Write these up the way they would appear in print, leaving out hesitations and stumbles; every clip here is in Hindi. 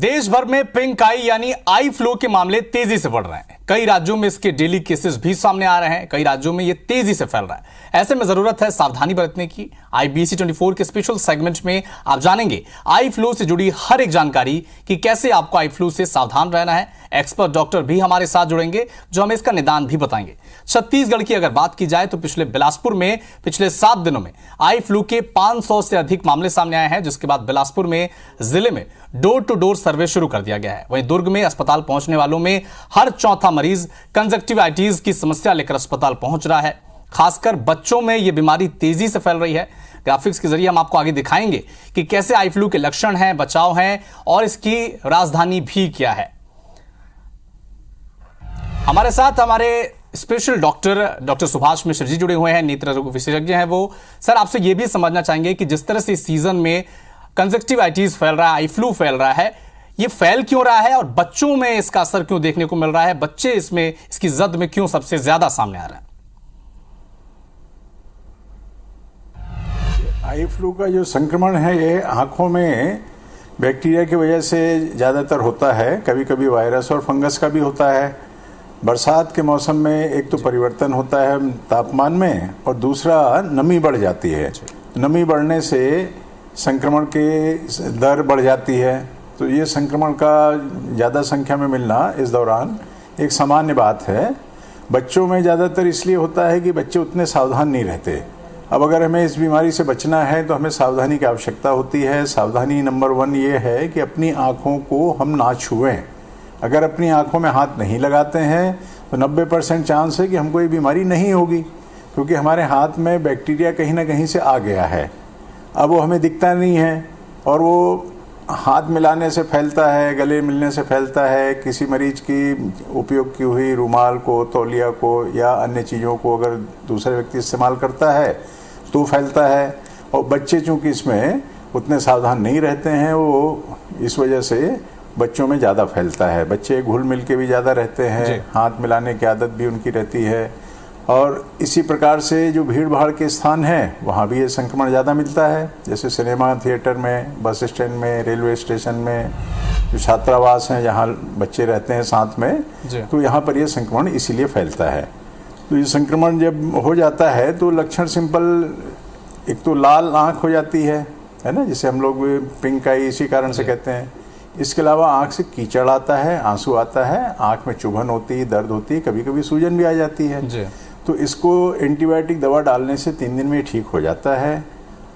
देश भर में पिंक आई यानी आई फ्लू के मामले तेजी से बढ़ रहे हैं। कई राज्यों में इसके डेली केसेस भी सामने आ रहे हैं। कई राज्यों में ये तेजी से फैल रहा है। ऐसे में जरूरत है सावधानी बरतने की। IBC 24 के स्पेशल सेगमेंट में आप जानेंगे आई फ्लू से जुड़ी हर एक जानकारी कि कैसे आपको आई फ्लू से सावधान रहना है। एक्सपर्ट डॉक्टर भी हमारे साथ जुड़ेंगे जो हमें इसका निदान भी बताएंगे। छत्तीसगढ़ की अगर बात की जाए तो बिलासपुर में पिछले 7 दिनों में आई फ्लू के 500 से अधिक मामले सामने आए हैं, जिसके बाद बिलासपुर में जिले में डोर टू डोर सर्वे शुरू कर दिया गया है। वहीं दुर्ग में अस्पताल पहुंचने वालों में हर चौथा मरीज कंजक्टिवाइटिस की समस्या लेकर अस्पताल पहुंच रहा है। खासकर बच्चों में यह बीमारी तेजी से फैल रही है। ग्राफिक्स के जरिए हम आपको आगे दिखाएंगे कि कैसे आई फ्लू के लक्षण हैं, बचाव हैं और इसकी राजधानी भी क्या है। हमारे साथ हमारे स्पेशल डॉक्टर सुभाष मिश्र जी जुड़े हुए हैं, नेत्र रोग विशेषज्ञ हैं वो। सर, आपसे ये भी समझना चाहेंगे कि जिस तरह से इस सीजन में कंजक्टिवाइटिस फैल रहा है, आई फ्लू फैल रहा है, ये फैल क्यों रहा है और बच्चों में इसका असर क्यों देखने को मिल रहा है? बच्चे इसमें इसकी जद में क्यों सबसे ज्यादा सामने आ रहे हैं? आई फ्लू का जो संक्रमण है ये आंखों में बैक्टीरिया की वजह से ज़्यादातर होता है। कभी कभी वायरस और फंगस का भी होता है। बरसात के मौसम में एक तो परिवर्तन होता है तापमान में और दूसरा नमी बढ़ जाती है। नमी बढ़ने से संक्रमण की दर बढ़ जाती है। तो ये संक्रमण का ज़्यादा संख्या में मिलना इस दौरान एक सामान्य बात है। बच्चों में ज़्यादातर इसलिए होता है कि बच्चे उतने सावधान नहीं रहते। अब अगर हमें इस बीमारी से बचना है तो हमें सावधानी की आवश्यकता होती है। सावधानी नंबर 1 ये है कि अपनी आँखों को हम ना छुएं। अगर अपनी आँखों में हाथ नहीं लगाते हैं तो 90% चांस है कि हमको ये बीमारी नहीं होगी, क्योंकि हमारे हाथ में बैक्टीरिया कहीं ना कहीं से आ गया है। अब वो हमें दिखता नहीं है और वो हाथ मिलाने से फैलता है, गले मिलने से फैलता है। किसी मरीज की उपयोग की हुई रुमाल को, तौलिया को या अन्य चीज़ों को अगर दूसरे व्यक्ति इस्तेमाल करता है तो फैलता है। और बच्चे चूँकि इसमें उतने सावधान नहीं रहते हैं, वो इस वजह से बच्चों में ज़्यादा फैलता है। बच्चे घुल मिल के भी ज़्यादा रहते हैं, हाथ मिलाने की आदत भी उनकी रहती है। और इसी प्रकार से जो भीड़ भाड़ के स्थान हैं वहाँ भी ये संक्रमण ज़्यादा मिलता है, जैसे सिनेमा थिएटर में, बस स्टैंड में, रेलवे स्टेशन में, जो छात्रावास हैं जहाँ बच्चे रहते हैं साथ में, तो यहाँ पर ये संक्रमण इसीलिए फैलता है। तो ये संक्रमण जब हो जाता है तो लक्षण सिंपल, एक तो लाल आँख हो जाती है ना, जिसे हम लोग पिंक आई इसी कारण से कहते हैं। इसके अलावा आँख से कीचड़ आता है, आंसू आता है, आँख में चुभन होती है, दर्द होती है, कभी कभी सूजन भी आ जाती है। तो इसको एंटीबायोटिक दवा डालने से 3 दिन में ठीक हो जाता है।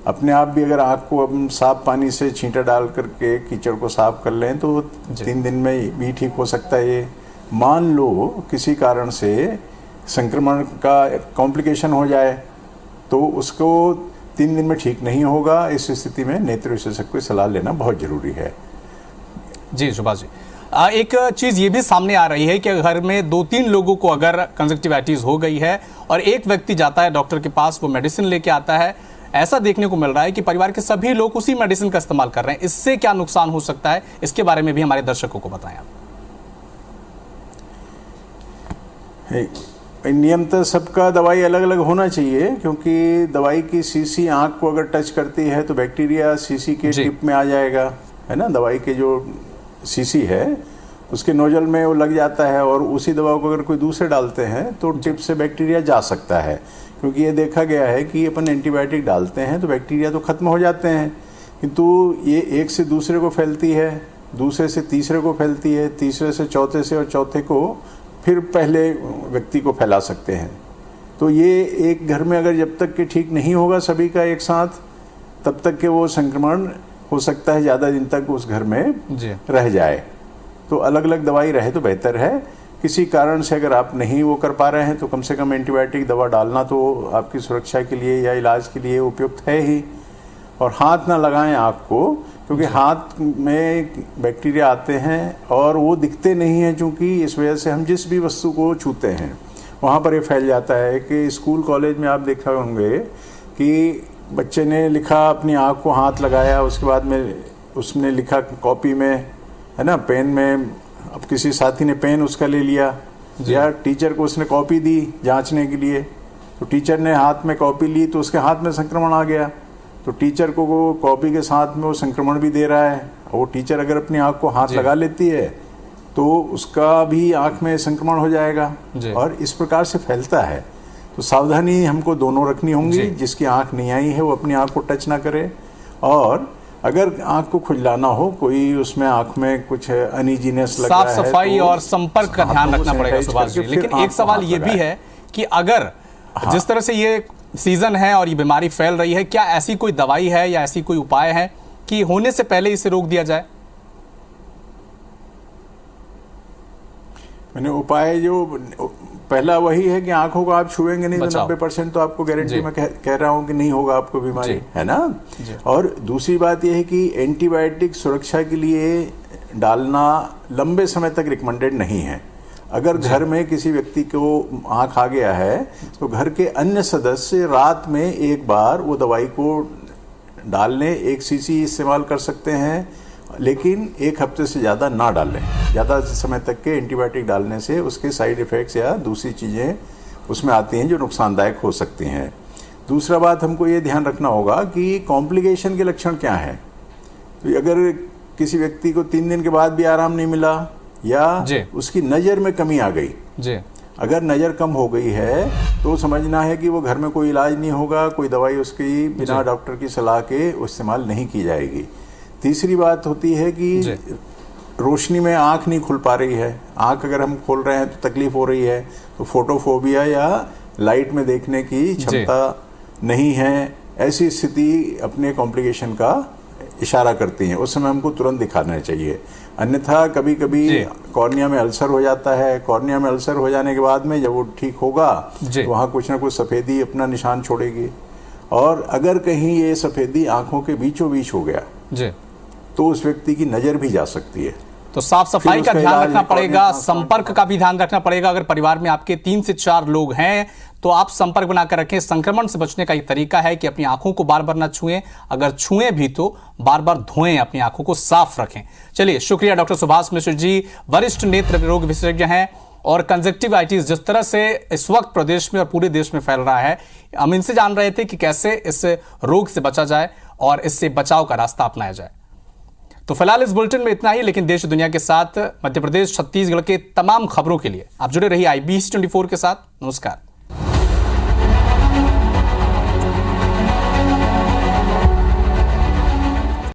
अपने आप भी अगर आँख को हम साफ पानी से छींटा डाल करके कीचड़ को साफ कर लें तो 3 दिन में भी ठीक हो सकता है। ये मान लो किसी कारण से संक्रमण का कॉम्प्लिकेशन हो जाए तो उसको 3 दिन में ठीक नहीं होगा। इस स्थिति में नेत्र विशेषज्ञ की सलाह लेना बहुत जरूरी है। जी सुभाष जी, एक चीज ये भी सामने आ रही है कि घर में 2-3 लोगों को अगर कंजक्टिवाइटिस हो गई है और एक व्यक्ति जाता है डॉक्टर के पास, वो मेडिसिन लेके आता है, ऐसा देखने को मिल रहा है कि परिवार के सभी लोग उसी मेडिसिन का इस्तेमाल कर रहे हैं। इससे क्या नुकसान हो सकता है, इसके बारे में भी हमारे दर्शकों को बताएं आप। नियमतः सबका दवाई अलग अलग होना चाहिए, क्योंकि दवाई की शीशी आँख को अगर टच करती है तो बैक्टीरिया शीशी के टिप में आ जाएगा, है ना। दवाई के जो शीशी है उसके नोजल में वो लग जाता है और उसी दवा को अगर कोई दूसरे डालते हैं तो टिप से बैक्टीरिया जा सकता है। क्योंकि ये देखा गया है कि अपन एंटीबायोटिक डालते हैं तो बैक्टीरिया तो ख़त्म हो जाते हैं, किंतु ये एक से दूसरे को फैलती है, दूसरे से तीसरे को फैलती है, तीसरे से चौथे से और चौथे को फिर पहले व्यक्ति को फैला सकते हैं। तो ये एक घर में अगर जब तक कि ठीक नहीं होगा सभी का एक साथ, तब तक के वो संक्रमण हो सकता है ज़्यादा दिन तक उस घर में रह जाए। तो अलग अलग दवाई रहे तो बेहतर है। किसी कारण से अगर आप नहीं वो कर पा रहे हैं तो कम से कम एंटीबायोटिक दवा डालना तो आपकी सुरक्षा के लिए या इलाज के लिए उपयुक्त है ही। और हाथ ना लगाएं आँख को, क्योंकि हाथ में बैक्टीरिया आते हैं और वो दिखते नहीं हैं, चूँकि इस वजह से हम जिस भी वस्तु को छूते हैं वहाँ पर ये फैल जाता है। कि स्कूल कॉलेज में आप देखा होंगे कि बच्चे ने लिखा, अपनी आँख को हाथ लगाया, उसके बाद में उसने लिखा कॉपी में, है ना, पेन में। अब किसी साथी ने पेन उसका ले लिया या टीचर को उसने कॉपी दी जांचने के लिए, तो टीचर ने हाथ में कॉपी ली तो उसके हाथ में संक्रमण आ गया। तो टीचर को वो कॉपी के साथ में वो संक्रमण भी दे रहा है। और वो टीचर अगर अपनी आंख को हाथ लगा लेती है तो उसका भी आंख में संक्रमण हो जाएगा और इस प्रकार से फैलता है। तो सावधानी हमको दोनों रखनी होंगी। जिसकी आंख नहीं आई है वो अपनी आंख को टच ना करे, और अगर आंख को खुजलाना हो, कोई उसमें आंख में कुछ अनइजीनेस लग रहा है, साफ सफाई और संपर्क का ध्यान रखना पड़ेगा सुभाष जी। लेकिन एक सवाल ये भी है कि अगर जिस तरह से ये सीजन है और ये बीमारी फैल रही है, क्या ऐसी कोई दवाई है या ऐसी कोई उपाय है कि होने से पहले इसे रोक दिया जाए? मैंने उपाय जो पहला वही है कि आंखों को आप छुएंगे नहीं तो 90% तो आपको गारंटी मैं कह रहा हूं कि नहीं होगा आपको बीमारी, है ना। और दूसरी बात यह है कि एंटीबायोटिक सुरक्षा के लिए डालना लंबे समय तक रिकमेंडेड नहीं है। अगर घर में किसी व्यक्ति को आंख आ गया है तो घर के अन्य सदस्य रात में एक बार वो दवाई को डालने 1 सीसी इस्तेमाल कर सकते हैं, लेकिन 1 हफ्ते से ज़्यादा ना डालें। ज़्यादा समय तक के एंटीबायोटिक डालने से उसके साइड इफ़ेक्ट्स या दूसरी चीज़ें उसमें आती हैं जो नुकसानदायक हो सकती हैं। दूसरा बात हमको ये ध्यान रखना होगा कि कॉम्प्लिकेशन के लक्षण क्या हैं। तो अगर किसी व्यक्ति को 3 दिन के बाद भी आराम नहीं मिला या उसकी नज़र में कमी आ गई, अगर नज़र कम हो गई है तो समझना है कि वो घर में कोई इलाज नहीं होगा, कोई दवाई उसकी बिना डॉक्टर की सलाह के इस्तेमाल नहीं की जाएगी। तीसरी बात होती है कि रोशनी में आंख नहीं खुल पा रही है। आंख अगर हम खोल रहे हैं तो तकलीफ हो रही है, तो फोटोफोबिया या लाइट में देखने की क्षमता नहीं है, ऐसी स्थिति अपने कॉम्प्लिकेशन का इशारा करती हैं। उस समय हमको तुरंत दिखाना चाहिए। अन्यथा कभी कभी कॉर्निया में अल्सर हो जाता है। कॉर्निया में अल्सर हो जाने के बाद में जब वो ठीक होगा तो वहाँ कुछ ना कुछ सफ़ेदी अपना निशान छोड़ेगी। और अगर कहीं ये सफ़ेदी आंखों के बीचों बीच हो गया तो उस व्यक्ति की नज़र भी जा सकती है। तो साफ सफाई का ध्यान रखना पड़ेगा, संपर्क का भी ध्यान रखना पड़ेगा। अगर परिवार में आपके 3 से 4 लोग हैं तो आप संपर्क बनाकर रखें। संक्रमण से बचने का एक तरीका है कि अपनी आंखों को बार बार ना छुएं, अगर छुएं भी तो बार बार धोएं, अपनी आंखों को साफ रखें। चलिए, शुक्रिया डॉक्टर सुभाष मिश्र जी, वरिष्ठ नेत्र रोग विशेषज्ञ हैं। और कंजक्टिवाइटिस जिस तरह से इस वक्त प्रदेश में और पूरे देश में फैल रहा है, हम इनसे जान रहे थे कि कैसे इस रोग से बचा जाए और इससे बचाव का रास्ता अपनाया जाए। तो फिलहाल इस बुलेटिन में इतना ही, लेकिन देश दुनिया के साथ मध्य प्रदेश, छत्तीसगढ़ के तमाम खबरों के लिए आप जुड़े रहिए IBC 24 के साथ। नमस्कार।